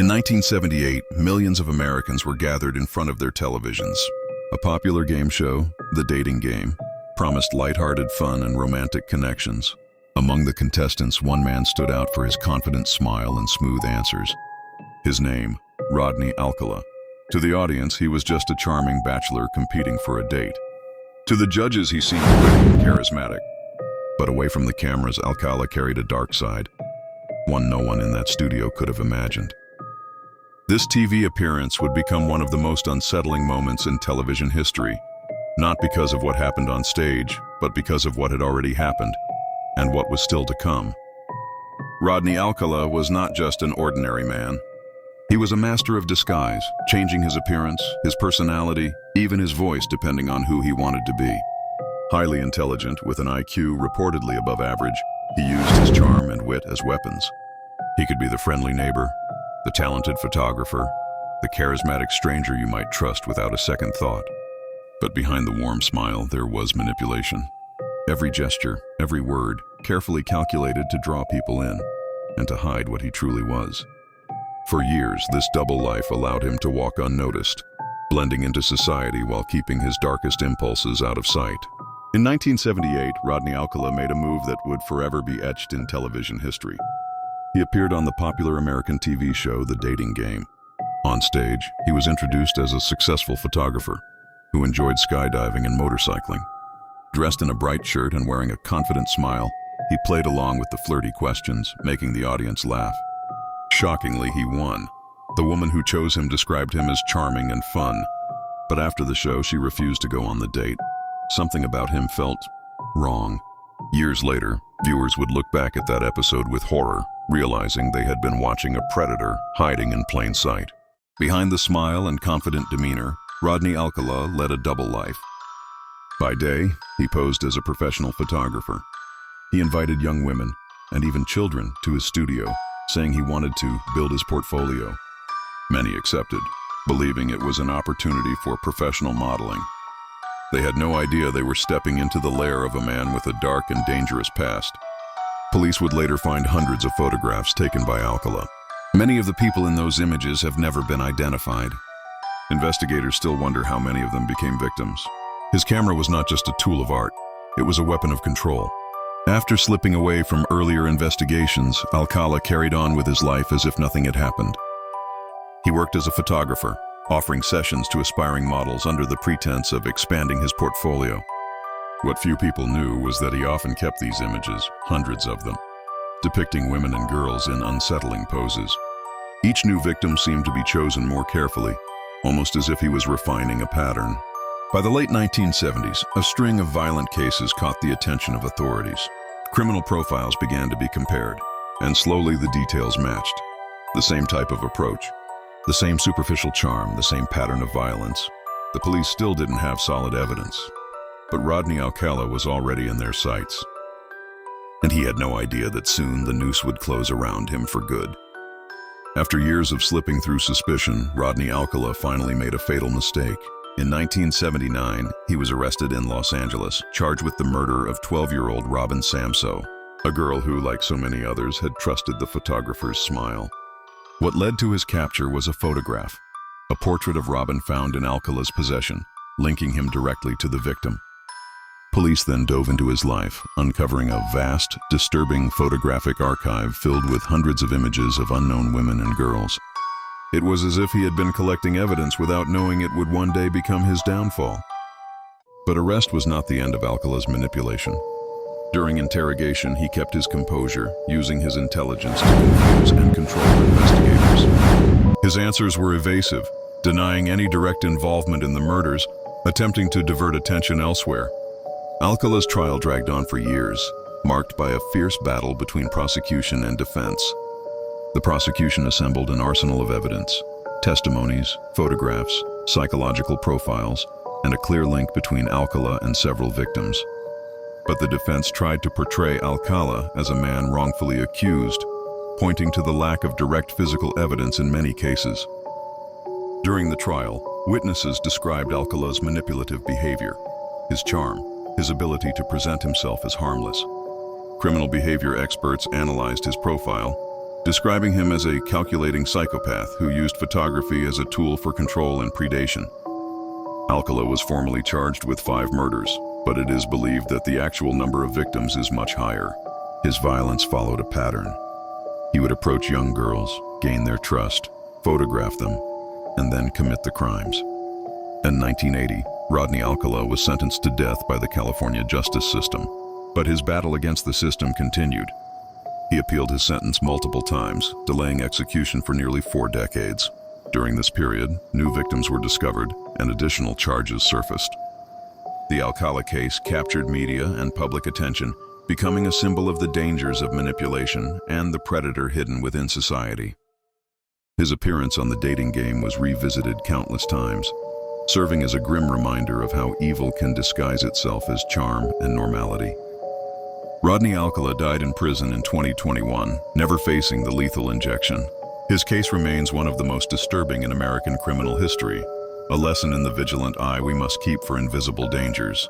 In 1978, millions of Americans were gathered in front of their televisions. A popular game show, The Dating Game, promised lighthearted fun and romantic connections. Among the contestants, one man stood out for his confident smile and smooth answers. His name, Rodney Alcala. To the audience, he was just a charming bachelor competing for a date. To the judges, he seemed witty and charismatic. But away from the cameras, Alcala carried a dark side, one no one in that studio could have imagined. This TV appearance would become one of the most unsettling moments in television history, not because of what happened on stage, but because of what had already happened, and what was still to come. Rodney Alcala was not just an ordinary man. He was a master of disguise, changing his appearance, his personality, even his voice depending on who he wanted to be. Highly intelligent, with an IQ reportedly above average, he used his charm and wit as weapons. He could be the friendly neighbor, the talented photographer, the charismatic stranger you might trust without a second thought. But behind the warm smile, there was manipulation. Every gesture, every word, carefully calculated to draw people in and to hide what he truly was. For years, this double life allowed him to walk unnoticed, blending into society while keeping his darkest impulses out of sight. In 1978, Rodney Alcala made a move that would forever be etched in television history. He appeared on the popular American TV show The Dating Game. On stage, he was introduced as a successful photographer who enjoyed skydiving and motorcycling. Dressed in a bright shirt and wearing a confident smile, he played along with the flirty questions, making the audience laugh. Shockingly, he won. The woman who chose him described him as charming and fun, but after the show, she refused to go on the date. Something about him felt wrong. Years later, viewers would look back at that episode with horror, realizing they had been watching a predator hiding in plain sight. Behind the smile and confident demeanor, Rodney Alcala led a double life. By day, he posed as a professional photographer. He invited young women, and even children, to his studio, saying he wanted to build his portfolio. Many accepted, believing it was an opportunity for professional modeling. They had no idea they were stepping into the lair of a man with a dark and dangerous past. Police would later find hundreds of photographs taken by Alcala. Many of the people in those images have never been identified. Investigators still wonder how many of them became victims. His camera was not just a tool of art, it was a weapon of control. After slipping away from earlier investigations, Alcala carried on with his life as if nothing had happened. He worked as a photographer, offering sessions to aspiring models under the pretense of expanding his portfolio. What few people knew was that he often kept these images, hundreds of them, depicting women and girls in unsettling poses. Each new victim seemed to be chosen more carefully, almost as if he was refining a pattern. By the late 1970s, a string of violent cases caught the attention of authorities. Criminal profiles began to be compared, and slowly the details matched. The same type of approach, the same superficial charm, the same pattern of violence. The police still didn't have solid evidence, but Rodney Alcala was already in their sights. And he had no idea that soon the noose would close around him for good. After years of slipping through suspicion, Rodney Alcala finally made a fatal mistake. In 1979, he was arrested in Los Angeles, charged with the murder of 12-year-old Robin Samso, a girl who, like so many others, had trusted the photographer's smile. What led to his capture was a photograph, a portrait of Robin found in Alcala's possession, linking him directly to the victim. Police then dove into his life, uncovering a vast, disturbing photographic archive filled with hundreds of images of unknown women and girls. It was as if he had been collecting evidence without knowing it would one day become his downfall. But arrest was not the end of Alcala's manipulation. During interrogation, he kept his composure, using his intelligence to confuse and control investigators. His answers were evasive, denying any direct involvement in the murders, attempting to divert attention elsewhere. Alcala's trial dragged on for years, marked by a fierce battle between prosecution and defense. The prosecution assembled an arsenal of evidence, testimonies, photographs, psychological profiles, and a clear link between Alcala and several victims. But the defense tried to portray Alcala as a man wrongfully accused, pointing to the lack of direct physical evidence in many cases. During the trial, witnesses described Alcala's manipulative behavior, his charm, his ability to present himself as harmless. Criminal behavior experts analyzed his profile, describing him as a calculating psychopath who used photography as a tool for control and predation. Alcala was formally charged with 5 murders, but it is believed that the actual number of victims is much higher. His violence followed a pattern. He would approach young girls, gain their trust, photograph them, and then commit the crimes. In 1980, Rodney Alcala was sentenced to death by the California justice system, but his battle against the system continued. He appealed his sentence multiple times, delaying execution for nearly 4 decades. During this period, new victims were discovered and additional charges surfaced. The Alcala case captured media and public attention, becoming a symbol of the dangers of manipulation and the predator hidden within society. His appearance on the dating game was revisited countless times, serving as a grim reminder of how evil can disguise itself as charm and normality. Rodney Alcala died in prison in 2021, never facing the lethal injection. His case remains one of the most disturbing in American criminal history, a lesson in the vigilant eye we must keep for invisible dangers.